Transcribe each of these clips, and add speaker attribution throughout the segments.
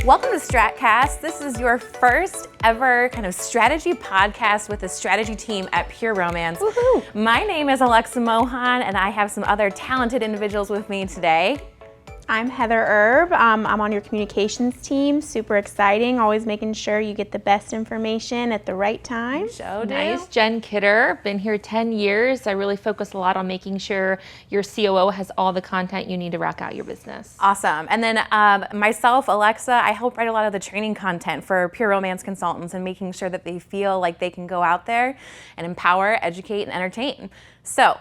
Speaker 1: Welcome to Stratcast. This is your first ever kind of strategy podcast with the strategy team at Pure Romance.
Speaker 2: Woohoo.
Speaker 1: My name is Alexa Mohan, and I have some other talented individuals with me today.
Speaker 2: I'm Heather Erb. I'm on your communications team. Super exciting. Always making sure you get the best information at the right time.
Speaker 1: Show do.
Speaker 3: Nice. Jen Kidder, been here 10 years. I really focus a lot on making sure your COO has all the content you need to rock out your business.
Speaker 1: Awesome. And then myself, Alexa, I help write a lot of the training content for Pure Romance consultants and making sure that they feel like they can go out there and empower, educate, and entertain. So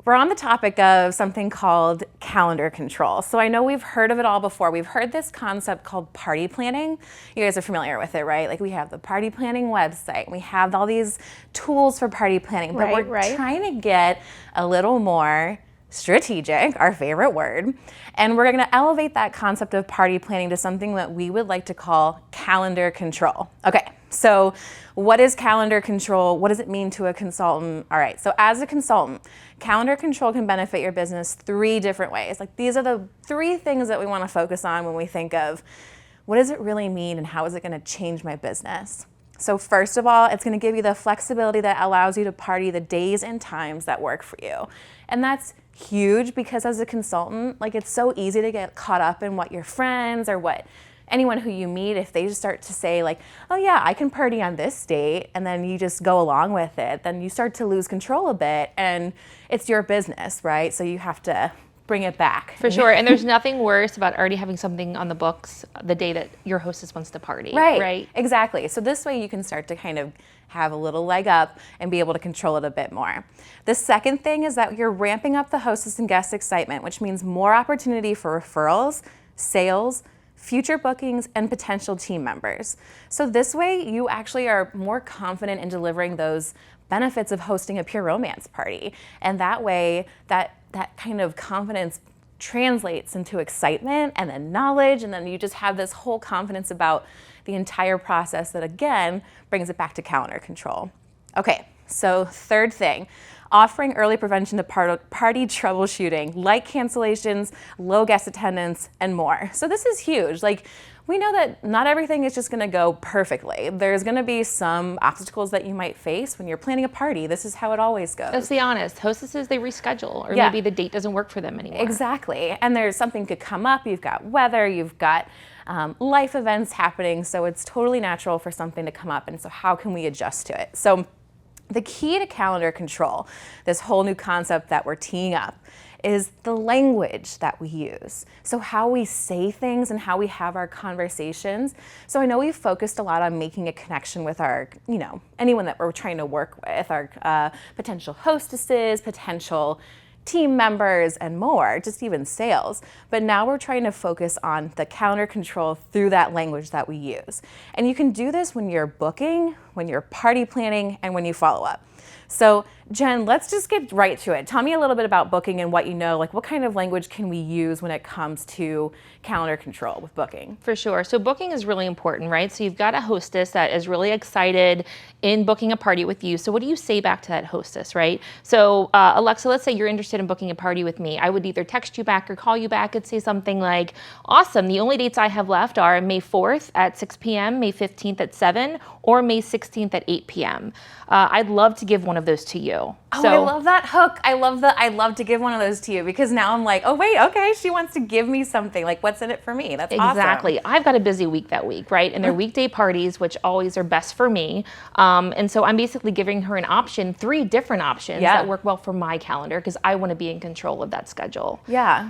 Speaker 1: we're on the topic of something called calendar control. So I know we've heard of it all before. We've heard this concept called party planning. You guys are familiar with it, right? Like we have the party planning website. We have all these tools for party planning, but we're trying to get a little more strategic, our favorite word. And we're gonna elevate that concept of party planning to something that we would like to call calendar control. Okay, so what is calendar control? What does it mean to a consultant? All right, so as a consultant, calendar control can benefit your business three different ways. Like these are the three things that we wanna focus on when we think of what does it really mean and how is it gonna change my business? So first of all, it's gonna give you the flexibility that allows you to party the days and times that work for you. And that's huge because as a consultant, like it's so easy to get caught up in what your friends or what anyone who you meet, if they just start to say like, oh yeah, I can party on this date, and then you just go along with it, then you start to lose control a bit, and it's your business, right? So you have to bring it back.
Speaker 3: For sure, and there's nothing worse about already having something on the books the day that your hostess wants to party.
Speaker 1: Right, exactly. So this way you can start to kind of have a little leg up and be able to control it a bit more. The second thing is that you're ramping up the hostess and guest excitement, which means more opportunity for referrals, sales, future bookings, and potential team members. So this way you actually are more confident in delivering those benefits of hosting a Pure Romance party. And that way that kind of confidence translates into excitement and then knowledge, and then you just have this whole confidence about the entire process that again brings it back to calendar control. Okay, so third thing, offering early prevention to party troubleshooting like cancellations, low guest attendance, and more. So this is huge. Like we know that not everything is just gonna go perfectly. There's gonna be some obstacles that you might face when you're planning a party. This is how it always goes.
Speaker 3: Let's be honest, hostesses, they reschedule, or maybe the date doesn't work for them anymore.
Speaker 1: Exactly, and there's something could come up. You've got weather, you've got life events happening, so it's totally natural for something to come up, and so how can we adjust to it? So the key to calendar control, this whole new concept that we're teeing up, is the language that we use. So how we say things and how we have our conversations. So I know we've focused a lot on making a connection with our, anyone that we're trying to work with, our potential hostesses, potential team members, and more, just even sales. But now we're trying to focus on the calendar control through that language that we use. And you can do this when you're booking, when you're party planning, and when you follow up. So Jen, let's just get right to it. Tell me a little bit about booking and what you know, like what kind of language can we use when it comes to calendar control with booking?
Speaker 3: For sure. So booking is really important, right? So you've got a hostess that is really excited in booking a party with you. So what do you say back to that hostess, right? So Alexa, let's say you're interested in booking a party with me. I would either text you back or call you back and say something like, awesome, the only dates I have left are May 4th at 6 p.m., May 15th at 7, or May 16th at 8 p.m. I'd love to give one of those to you.
Speaker 1: Oh, I love that hook. I love to give one of those to you because now I'm like, oh wait, okay, she wants to give me something. Like, what's in it for me? That's
Speaker 3: exactly.
Speaker 1: Awesome.
Speaker 3: I've got a busy week that week, right? And they're weekday parties, which always are best for me. And so I'm basically giving her an option, 3 different options that work well for my calendar because I want to be in control of that schedule.
Speaker 1: Yeah.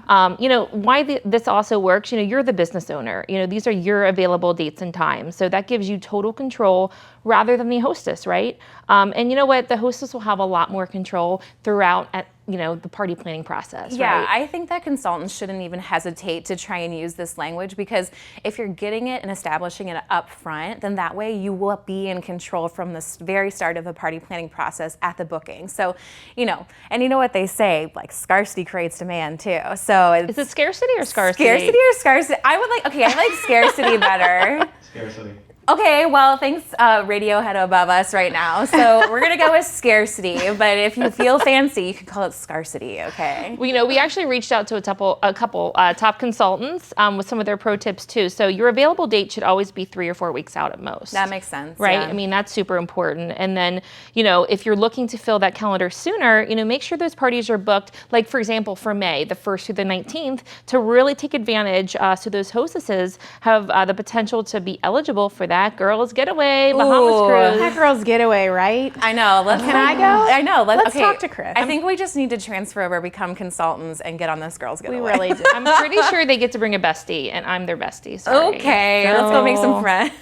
Speaker 3: Why this also works, you're the business owner. These are your available dates and times. So that gives you total control rather than the hostess, right? And you know what? The hostess will have a lot more control throughout the party planning process,
Speaker 1: yeah,
Speaker 3: right?
Speaker 1: I think that consultants shouldn't even hesitate to try and use this language because if you're getting it and establishing it up front, then that way you will be in control from the very start of the party planning process at the booking. So, and you know what they say, like scarcity creates demand too. So
Speaker 3: is it scarcity or scarcity?
Speaker 1: Scarcity or scarcity? I like scarcity better.
Speaker 4: Scarcity.
Speaker 1: Okay, well, thanks, Radiohead above us right now. So we're gonna go with scarcity, but if you feel fancy, you can call it scarcity. Okay.
Speaker 3: Well, we actually reached out to a couple top consultants with some of their pro tips too. So your available date should always be 3 or 4 weeks out at most.
Speaker 1: That makes sense.
Speaker 3: Right?
Speaker 1: Yeah.
Speaker 3: I mean, that's super important. And then, if you're looking to fill that calendar sooner, make sure those parties are booked, like for example, for May, the 1st through the 19th, to really take advantage so those hostesses have the potential to be eligible for that girls getaway, Bahamas cruise.
Speaker 2: That girl's getaway, right?
Speaker 1: I know.
Speaker 2: Can I go?
Speaker 1: I know.
Speaker 2: Let's talk to Chris.
Speaker 1: I think we just need to transfer over, become consultants, and get on this girls' getaway.
Speaker 2: We really do.
Speaker 3: I'm pretty sure they get to bring a bestie, and I'm their bestie. Sorry.
Speaker 1: Okay, let's go make some friends.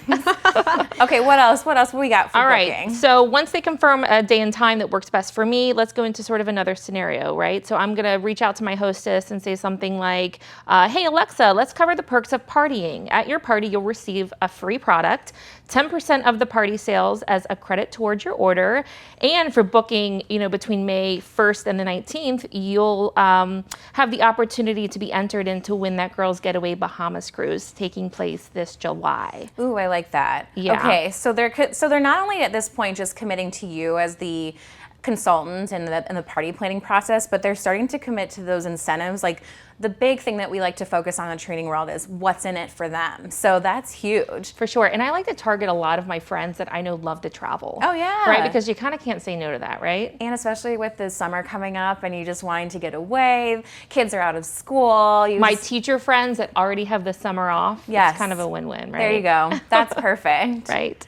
Speaker 1: Okay, what else? What else we got for
Speaker 3: All
Speaker 1: booking?
Speaker 3: right. So once they confirm a day and time that works best for me, let's go into sort of another scenario, right? So I'm going to reach out to my hostess and say something like, hey, Alexa, let's cover the perks of partying. At your party, you'll receive a free product, 10% of the party sales as a credit towards your order. And for booking, between May 1st and the 19th, you'll have the opportunity to be entered in to win that Girls Getaway Bahamas cruise taking place this July.
Speaker 1: Ooh, I like that.
Speaker 3: Yeah.
Speaker 1: Okay, so they're not only at this point just committing to you as the consultant in the party planning process, but they're starting to commit to those incentives. Like the big thing that we like to focus on in the training world is what's in it for them. So that's huge.
Speaker 3: For sure. And I like to target a lot of my friends that I know love to travel.
Speaker 1: Oh, yeah.
Speaker 3: Right? Because you kind of can't say no to that, right?
Speaker 1: And especially with the summer coming up and you just wanting to get away, kids are out of school.
Speaker 3: My teacher friends that already have the summer off,
Speaker 1: Yes.
Speaker 3: It's kind of a win-win, right?
Speaker 1: There you go. That's perfect.
Speaker 3: Right.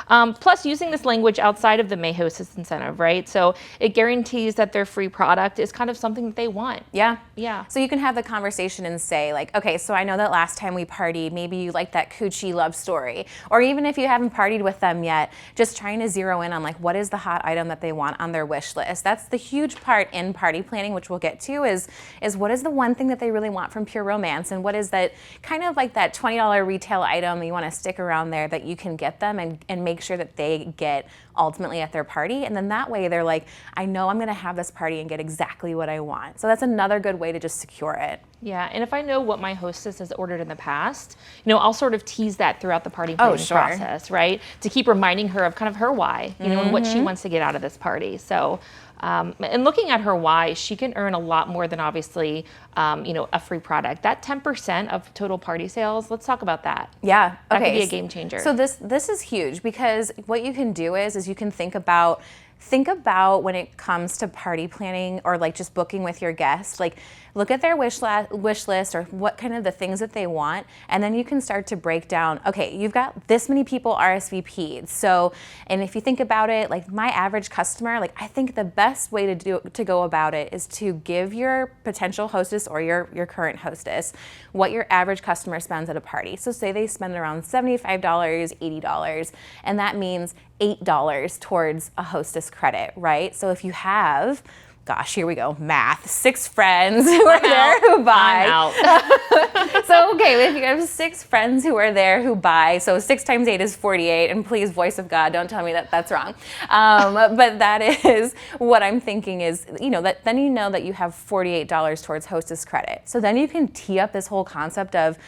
Speaker 3: Plus, using this language outside of the May Hostess incentive, right? So it guarantees that their free product is kind of something that they want.
Speaker 1: Yeah.
Speaker 3: Yeah.
Speaker 1: So you can have the conversation and say like, okay, so I know that last time we partied, maybe you like that coochie love story. Or even if you haven't partied with them yet, just trying to zero in on like, what is the hot item that they want on their wish list? That's the huge part in party planning, which we'll get to, is what is the one thing that they really want from Pure Romance? And what is that kind of like that $20 retail item you want to stick around there that you can get them and make sure that they get ultimately at their party. And then that way they're like, I know I'm going to have this party and get exactly what I want. So that's another good way to just secure it.
Speaker 3: Yeah, and if I know what my hostess has ordered in the past, I'll sort of tease that throughout the party planning process, right? To keep reminding her of kind of her why, and what she wants to get out of this party. So, and looking at her why, she can earn a lot more than obviously, a free product. That 10% of total party sales, let's talk about that.
Speaker 1: Yeah.
Speaker 3: That
Speaker 1: Okay.
Speaker 3: could be a game changer.
Speaker 1: So this is huge because what you can do is you can think about when it comes to party planning or like just booking with your guests, like look at their wish list or what kind of the things that they want, and then you can start to break down, okay, you've got this many people RSVP'd. So, and if you think about it, like my average customer, like I think the best way to go about it is to give your potential hostess or your current hostess what your average customer spends at a party. So say they spend around $75, $80, and that means $8 towards a hostess credit, right? So if you have, gosh, here we go, math, 6 friends who are there who buy.
Speaker 3: I'm out.
Speaker 1: So, okay, if you have 6 friends who are there who buy, so 6 times 8 is 48, and please, voice of God, don't tell me that that's wrong. But that is what I'm thinking is, that then you know that you have $48 towards hostess credit. So then you can tee up this whole concept of,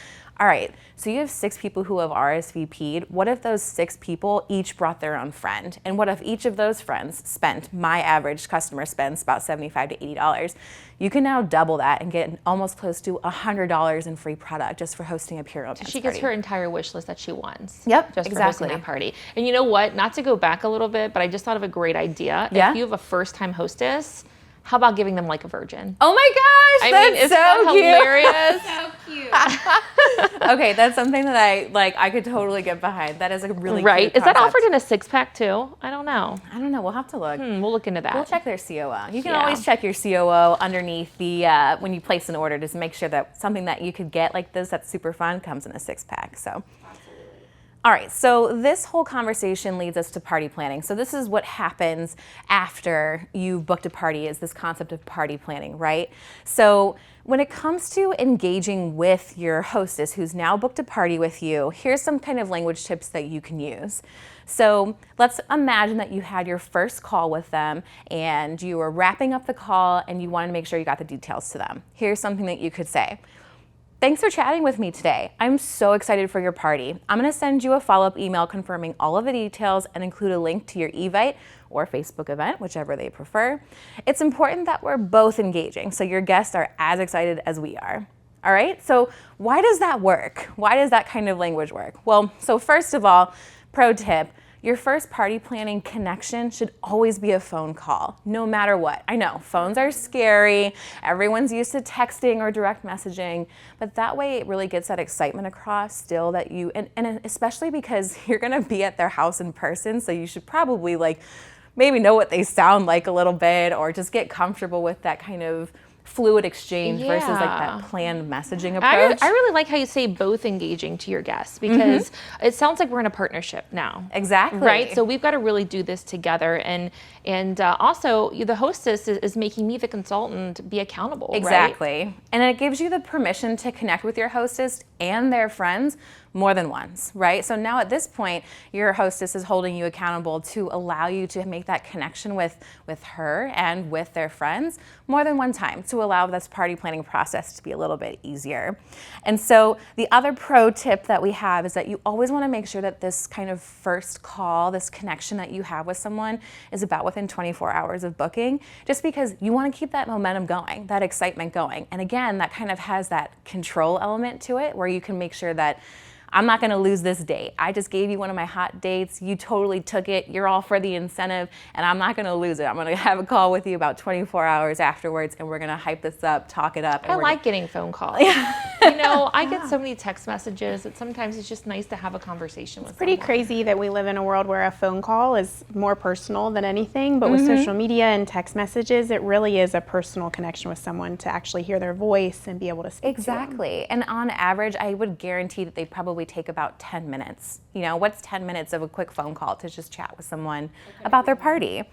Speaker 1: all right, so you have 6 people who have RSVP'd. What if those 6 people each brought their own friend? And what if each of those friends spent, my average customer spends about $75 to $80. You can now double that and get almost close to $100 in free product just for hosting a Pure Romance
Speaker 3: She gets her entire wish list that she wants.
Speaker 1: Yep,
Speaker 3: just
Speaker 1: exactly.
Speaker 3: for hosting that party. And you know what? Not to go back a little bit, but I just thought of a great idea.
Speaker 1: Yeah?
Speaker 3: If you have a first-time hostess, how about giving them like a virgin?
Speaker 1: Oh my gosh, that's
Speaker 3: isn't
Speaker 1: so
Speaker 3: that hilarious?
Speaker 2: So cute.
Speaker 1: Okay, that's something that I could totally get behind. That is a really
Speaker 3: Right?
Speaker 1: cute
Speaker 3: Is that
Speaker 1: concept.
Speaker 3: offered in a 6-pack too? I don't know.
Speaker 1: I don't know. We'll have to look.
Speaker 3: We'll look into that.
Speaker 1: We'll check their COO. You can
Speaker 3: Yeah.
Speaker 1: always check your COO underneath the when you place an order, just make sure that something that you could get like this that's super fun comes in a 6-pack. So. All right, so this whole conversation leads us to party planning. So this is what happens after you've booked a party, is this concept of party planning, right? So when it comes to engaging with your hostess who's now booked a party with you, here's some kind of language tips that you can use. So let's imagine that you had your first call with them and you were wrapping up the call and you wanted to make sure you got the details to them. Here's something that you could say. Thanks for chatting with me today. I'm so excited for your party. I'm going to send you a follow-up email confirming all of the details and include a link to your Evite or Facebook event, whichever they prefer. It's important that we're both engaging so your guests are as excited as we are. All right, so why does that work? Why does that kind of language work? Well, so first of all, pro tip, your first party planning connection should always be a phone call, no matter what. I know, phones are scary, everyone's used to texting or direct messaging, but that way it really gets that excitement across still that you, and especially because you're gonna be at their house in person, so you should probably maybe know what they sound like a little bit, or just get comfortable with that kind of fluid exchange versus that planned messaging approach.
Speaker 3: I really like how you say both engaging to your guests, because it sounds like we're in a partnership now.
Speaker 1: Exactly.
Speaker 3: Right? So we've got to really do this together. And also the hostess is making me, the consultant, be accountable.
Speaker 1: Exactly.
Speaker 3: Right?
Speaker 1: And it gives you the permission to connect with your hostess and their friends more than once, right? So now at this point, your hostess is holding you accountable to allow you to make that connection with her and with their friends more than one time, to allow this party planning process to be a little bit easier. And so the other pro tip that we have is that you always want to make sure that this kind of first call, this connection that you have with someone, is about within 24 hours of booking, just because you want to keep that momentum going, that excitement going. And again, that kind of has that control element to it, where you can make sure that I'm not going to lose this date. I just gave you one of my hot dates. You totally took it. You're all for the incentive, and I'm not going to lose it. I'm going to have a call with you about 24 hours afterwards, and we're going to hype this up, talk it up.
Speaker 3: I like getting phone calls. You know, I get so many text messages that sometimes it's just nice to have a conversation with someone.
Speaker 2: Pretty crazy that we live in a world where a phone call is more personal than anything, but with social media and text messages, it really is a personal connection with someone to actually hear their voice and be able to speak to them.
Speaker 1: Exactly. And on average, I would guarantee that they probably take about 10 minutes. You know, what's 10 minutes of a quick phone call to just chat with someone about their party?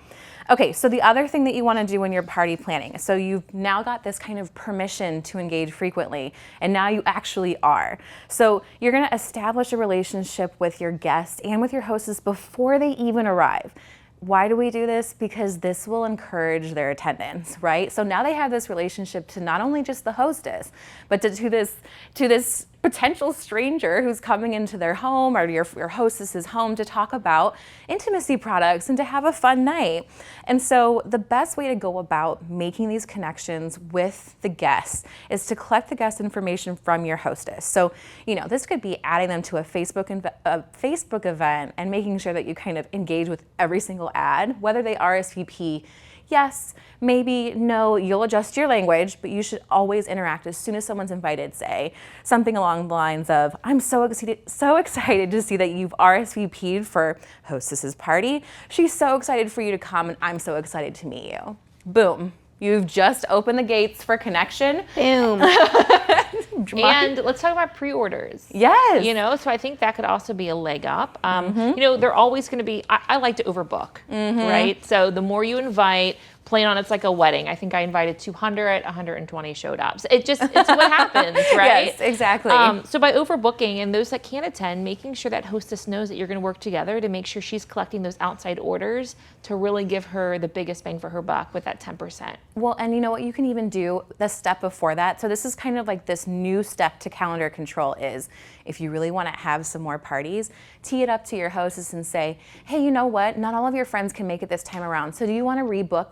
Speaker 1: Okay, so the other thing that you want to do when you're party planning, so you've now got this kind of permission to engage frequently, and now you actually are. So you're going to establish a relationship with your guests and with your hostess before they even arrive. Why do we do this? Because this will encourage their attendance, right? So now they have this relationship to not only just the hostess, but to this potential stranger who's coming into their home or your hostess's home to talk about intimacy products and to have a fun night. And so the best way to go about making these connections with the guests is to collect the guest information from your hostess. So, you know, this could be adding them to a Facebook event and making sure that you kind of engage with every single ad, whether they RSVP. Yes, maybe no, you'll adjust your language, but you should always interact as soon as someone's invited. Say something along the lines of, I'm so excited to see that you've RSVP'd for hostess's party. She's so excited for you to come, and I'm so excited to meet you. Boom. You've just opened the gates for connection.
Speaker 2: Boom.
Speaker 3: And let's talk about pre-orders.
Speaker 1: Yes.
Speaker 3: You know, so I think that could also be a leg up. You know, they're always going to be, I like to overbook, right? So the more you invite, plan on it's like a wedding. I think I invited 200, 120 showed up. So it's what happens, right?
Speaker 1: Yes, exactly.
Speaker 3: So by overbooking, and those that can't attend, making sure that hostess knows that you're going to work together to make sure she's collecting those outside orders to really give her the biggest bang for her buck with that 10%.
Speaker 1: Well, and you know what you can even do the step before that. So this is kind of like this new step to calendar control is, if you really want to have some more parties, tee it up to your hostess and say, hey, you know what? Not all of your friends can make it this time around. So do you want to rebook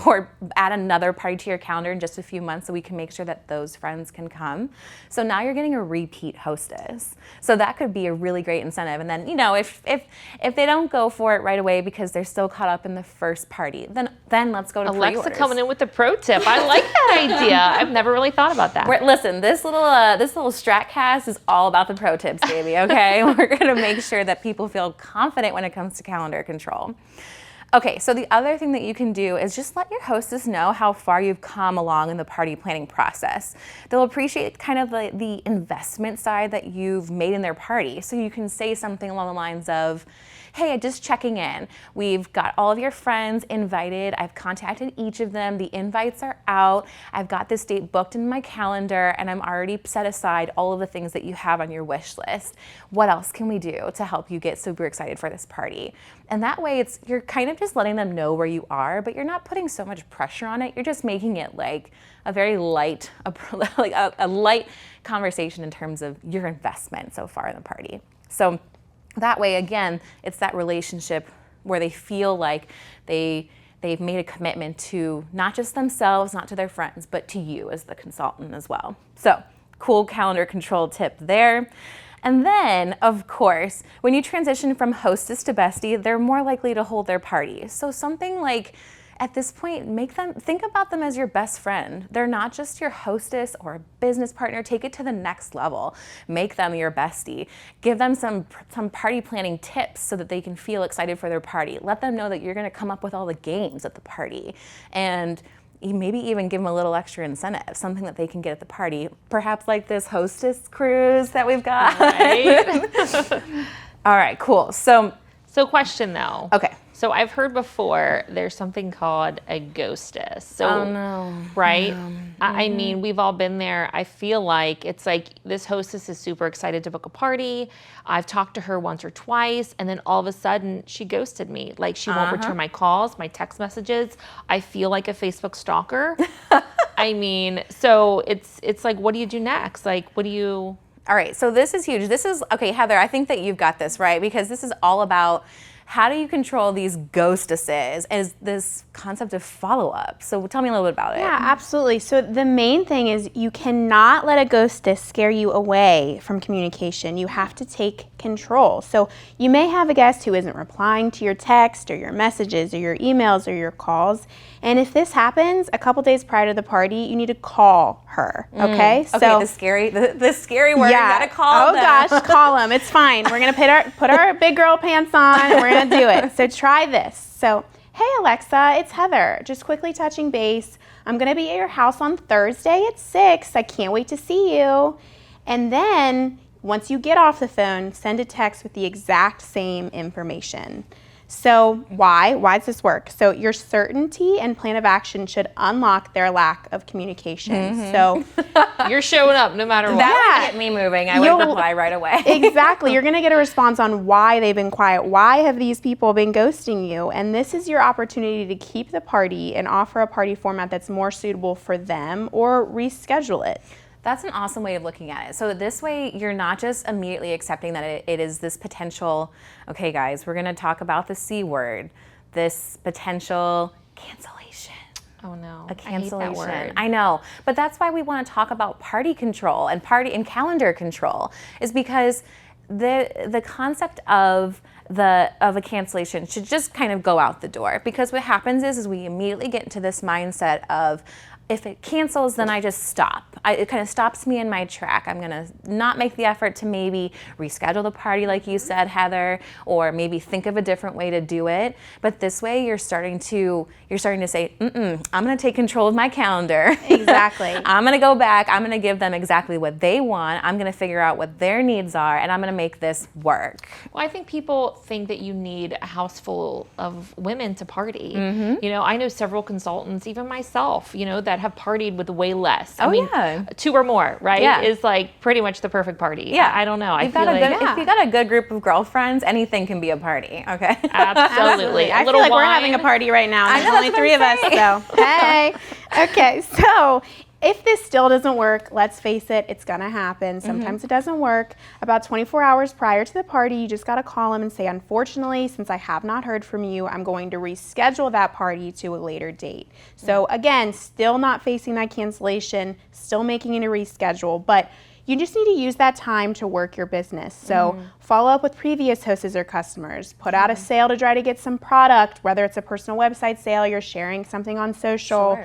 Speaker 1: or add another party to your calendar in just a few months so we can make sure that those friends can come? So now you're getting a repeat hostess. So that could be a really great incentive. And then, you know, if they don't go for it right away because they're still caught up in the first party, then let's go to
Speaker 3: Alexa
Speaker 1: pre-orders.
Speaker 3: coming in with the pro tip. I like that idea. I've never really thought about that.
Speaker 1: Listen, this little Stratcast is all about the pro tips, baby, okay? We're gonna make sure that people feel confident when it comes to calendar control. Okay, so the other thing that you can do is just let your hostess know how far you've come along in the party planning process. They'll appreciate kind of the investment side that you've made in their party. So you can say something along the lines of, hey, just checking in. We've got all of your friends invited. I've contacted each of them. The invites are out. I've got this date booked in my calendar, and I'm already set aside all of the things that you have on your wish list. What else can we do to help you get super excited for this party? And that way you're kind of just letting them know where you are, but you're not putting so much pressure on it. You're just making it like a very light, like a light conversation in terms of your investment so far in the party. So that way, again, it's that relationship where they feel like they've made a commitment to not just themselves, not to their friends, but to you as the consultant as well. So cool calendar control tip there. And then, of course, when you transition from hostess to bestie, they're more likely to hold their party. So something like, at this point, think about them as your best friend. They're not just your hostess or a business partner. Take it to the next level. Make them your bestie. Give them some party planning tips so that they can feel excited for their party. Let them know that you're going to come up with all the games at the party. And you maybe even give them a little extra incentive, something that they can get at the party. Perhaps like this hostess cruise that we've got.
Speaker 3: Right.
Speaker 1: All right, cool. So
Speaker 3: question though.
Speaker 1: Okay.
Speaker 3: So I've heard before there's something called a ghostess. So,
Speaker 1: oh no.
Speaker 3: Right? I mean, we've all been there. I feel like it's like this hostess is super excited to book a party. I've talked to her once or twice, and then all of a sudden she ghosted me. Like she won't return my calls, my text messages. I feel like a Facebook stalker. I mean, so it's like, what do you do next? Like, what do you...
Speaker 1: All right, so this is huge. Okay, Heather, I think that you've got this, right? Because this is all about how do you control these ghostesses as this concept of follow-up. So tell me a little bit about it.
Speaker 2: Yeah, absolutely. So the main thing is you cannot let a ghostess scare you away from communication. You have to take control. So you may have a guest who isn't replying to your text or your messages or your emails or your calls. And if this happens a couple days prior to the party, you need to call her, okay?
Speaker 1: Okay, the scary word,
Speaker 2: yeah.
Speaker 1: you gotta call them.
Speaker 2: Oh gosh, call them. It's fine. We're gonna put our big girl pants on and we're gonna do it. So try this. So, hey Alexa, it's Heather. Just quickly touching base. I'm gonna be at your house on Thursday at 6. I can't wait to see you. And then once you get off the phone, send a text with the exact same information. So why does this work? So your certainty and plan of action should unlock their lack of communication. So
Speaker 3: You're showing up no matter what.
Speaker 1: That would get me moving. I would reply right away.
Speaker 2: Exactly. You're going to get a response on why they've been quiet. Why have these people been ghosting you? And this is your opportunity to keep the party and offer a party format that's more suitable for them or reschedule it.
Speaker 1: That's an awesome way of looking at it. So this way, you're not just immediately accepting that it is this potential, okay guys, we're gonna talk about the C word, this potential cancellation.
Speaker 3: Oh no,
Speaker 1: A cancellation.
Speaker 3: I hate that word.
Speaker 1: I know, but that's why we wanna talk about party control and calendar control, is because the concept of a cancellation should just kind of go out the door. Because what happens is we immediately get into this mindset of, if it cancels, then I just stop. It kind of stops me in my track. I'm gonna not make the effort to maybe reschedule the party like you said, Heather, or maybe think of a different way to do it. But this way you're starting to say, I'm gonna take control of my calendar.
Speaker 2: Exactly.
Speaker 1: I'm gonna go back, I'm gonna give them exactly what they want, I'm gonna figure out what their needs are, and I'm gonna make this work.
Speaker 3: Well, I think people think that you need a house full of women to party. You know, I know several consultants, even myself, you know, that have partied with way less. I mean, 2 or more, right?
Speaker 1: Yeah.
Speaker 3: Is like pretty much the perfect party.
Speaker 1: Yeah.
Speaker 3: I don't know.
Speaker 1: If you got a good group of girlfriends, anything can be a party, okay?
Speaker 3: Absolutely.
Speaker 2: I feel like we're having a party right now. There's only 3 of us, so hey. Okay, so if this still doesn't work, let's face it, it's gonna happen. Sometimes it doesn't work. About 24 hours prior to the party, you just gotta call them and say, unfortunately, since I have not heard from you, I'm going to reschedule that party to a later date. So again, still not facing that cancellation, still making it a reschedule, but you just need to use that time to work your business. So follow up with previous hosts or customers, put out a sale to try to get some product, whether it's a personal website sale, you're sharing something on social.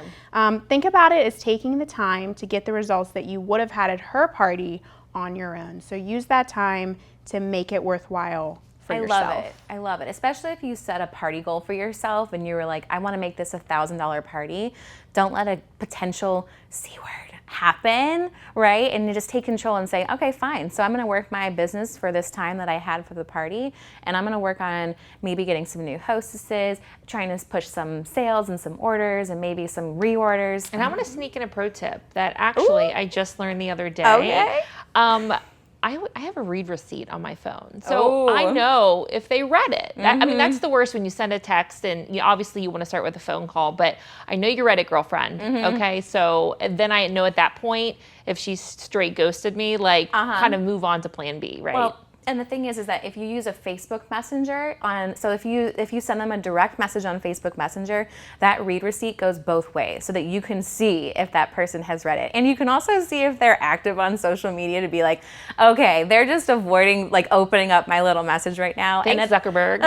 Speaker 2: Think about it as taking the time to get the results that you would have had at her party on your own. So use that time to make it worthwhile for yourself.
Speaker 1: Love it. I love it. Especially if you set a party goal for yourself and you were like, I want to make this $1,000 party. Don't let a potential C word happen, right? And you just take control and say, okay, fine. So I'm going to work my business for this time that I had for the party, and I'm going to work on maybe getting some new hostesses, trying to push some sales and some orders and maybe some reorders.
Speaker 3: And I'm going to sneak in a pro tip that actually I just learned the other day.
Speaker 1: Okay.
Speaker 3: I have a read receipt on my phone. So I know if they read it. I mean, that's the worst when you send a text and obviously you want to start with a phone call, but I know you read it, girlfriend. Okay. So then I know at that point, if she straight ghosted me, like kind of move on to plan B, right?
Speaker 1: Well, and the thing is that if you use a Facebook Messenger so if you send them a direct message on Facebook Messenger, that read receipt goes both ways so that you can see if that person has read it. And you can also see if they're active on social media to be like, okay, they're just avoiding like opening up my little message right now.
Speaker 3: Thanks, Zuckerberg.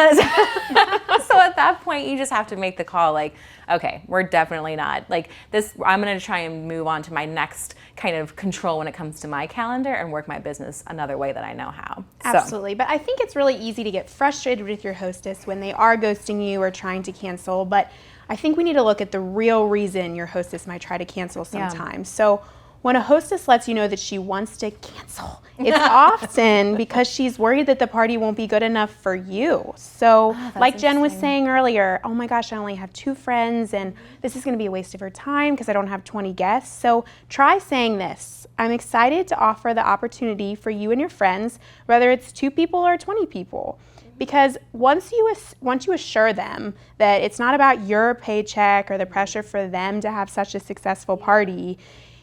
Speaker 1: So at that point, you just have to make the call like, okay, we're definitely not like this. I'm going to try and move on to my next kind of control when it comes to my calendar and work my business another way that I know how.
Speaker 2: Absolutely. But I think it's really easy to get frustrated with your hostess when they are ghosting you or trying to cancel. But I think we need to look at the real reason your hostess might try to cancel sometimes. So when a hostess lets you know that she wants to cancel, it's often because she's worried that the party won't be good enough for you. So like Jen was saying earlier, oh my gosh, I only have 2 friends and this is going to be a waste of her time because I don't have 20 guests. So try saying this. I'm excited to offer the opportunity for you and your friends, whether it's 2 people or 20 people. Because once you assure them that it's not about your paycheck or the pressure for them to have such a successful party,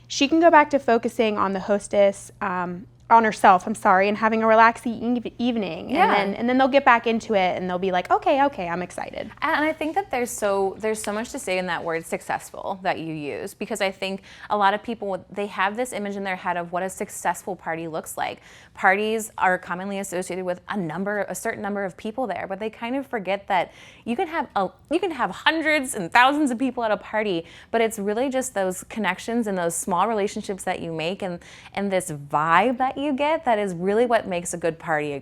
Speaker 2: she can go back to focusing on the hostess, on herself, and having a relaxing evening.
Speaker 1: Yeah.
Speaker 2: And then they'll get back into it and they'll be like, okay, I'm excited.
Speaker 1: And I think that there's so much to say in that word successful that you use, because I think a lot of people, they have this image in their head of what a successful party looks like. Parties are commonly associated with a certain number of people there, but they kind of forget that you can have hundreds and thousands of people at a party, but it's really just those connections and those small relationships that you make and this vibe that you get that is really what makes a good party.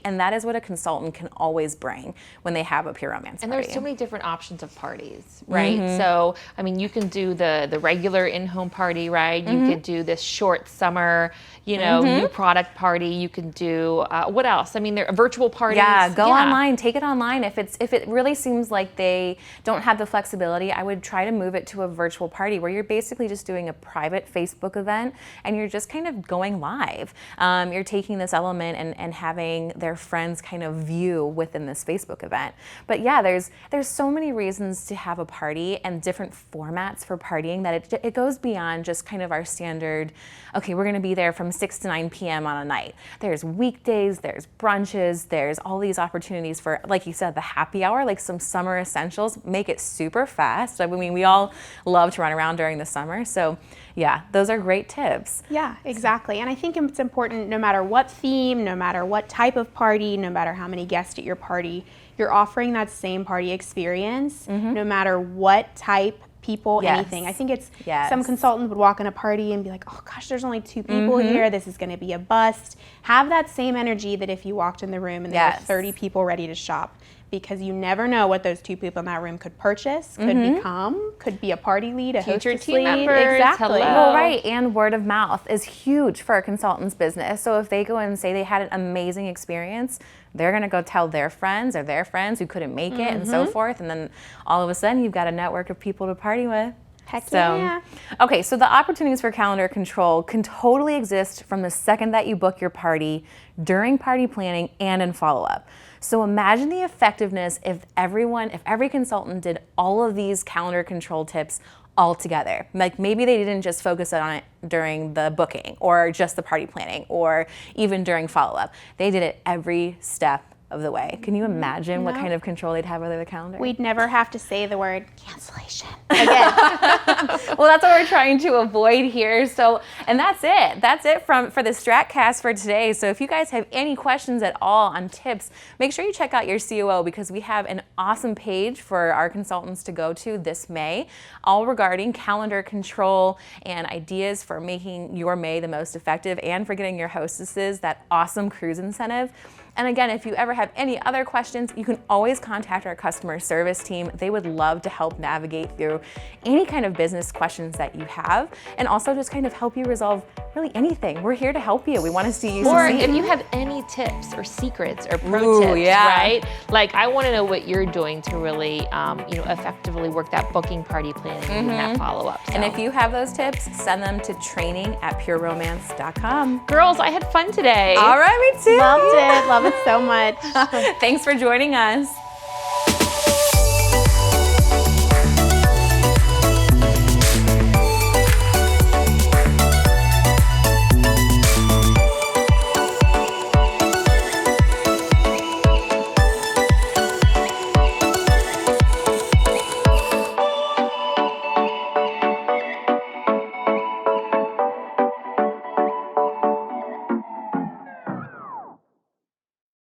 Speaker 1: And that is what a consultant can always bring when they have a pure romance party.
Speaker 3: And there's so many different options of parties, right? So, I mean, you can do the regular in-home party, right? You could do this short summer, new product party. You can do, what else? I mean, there are virtual parties.
Speaker 1: Yeah, go online, take it online. If it really seems like they don't have the flexibility, I would try to move it to a virtual party where you're basically just doing a private Facebook event and you're just kind of going live. You're taking this element and having their friends kind of view within this Facebook event. But yeah, there's so many reasons to have a party and different formats for partying that it goes beyond just kind of our standard, okay, we're going to be there from 6 to 9 p.m. on a night. There's weekdays, there's brunches, there's all these opportunities for, like you said, the happy hour, like some summer essentials, make it super fast. I mean, we all love to run around during the summer. So yeah, those are great tips.
Speaker 2: Yeah, exactly. And I think it's important, no matter what theme, no matter what type of party, no matter how many guests at your party, you're offering that same party experience, no matter what type, people, anything. I think it's some consultant would walk in a party and be like, oh gosh, there's only 2 people here. This is going to be a bust. Have that same energy that if you walked in the room and there were 30 people ready to shop. Because you never know what those 2 people in that room could purchase, could become, could be a party lead, a
Speaker 3: future
Speaker 2: hostess
Speaker 3: team
Speaker 2: lead.
Speaker 3: members.
Speaker 2: Exactly.
Speaker 1: Well, right, and word of mouth is huge for a consultant's business. So if they go and say they had an amazing experience, they're going to go tell their friends or their friends who couldn't make it and so forth. And then all of a sudden you've got a network of people to party with.
Speaker 2: Heck yeah.
Speaker 1: Okay, so the opportunities for calendar control can totally exist from the second that you book your party, during party planning, and in follow-up. So imagine the effectiveness if every consultant did all of these calendar control tips all together. Like maybe they didn't just focus on it during the booking or just the party planning or even during follow-up. They did it every step of the way. Can you imagine what kind of control they'd have over the calendar?
Speaker 2: We'd never have to say the word cancellation. again.
Speaker 1: Well, that's what we're trying to avoid here. So, and that's it. That's it for the Stratcast for today. So if you guys have any questions at all on tips, make sure you check out your COO, because we have an awesome page for our consultants to go to this May, all regarding calendar control and ideas for making your May the most effective and for getting your hostesses that awesome cruise incentive. And again, if you ever have any other questions, you can always contact our customer service team. They would love to help navigate through any kind of business questions that you have, and also just kind of help you resolve really anything. We're here to help you. We want to see you
Speaker 3: Or
Speaker 1: succeed.
Speaker 3: if you have any tips or secrets or pro tips, right? Like, I want to know what you're doing to really, effectively work that booking party planning and that follow-up. So.
Speaker 1: And if you have those tips, send them to training@pureromance.com.
Speaker 3: Girls, I had fun today.
Speaker 1: All right, me too.
Speaker 2: Loved it. Love it so much.
Speaker 1: Thanks for joining us.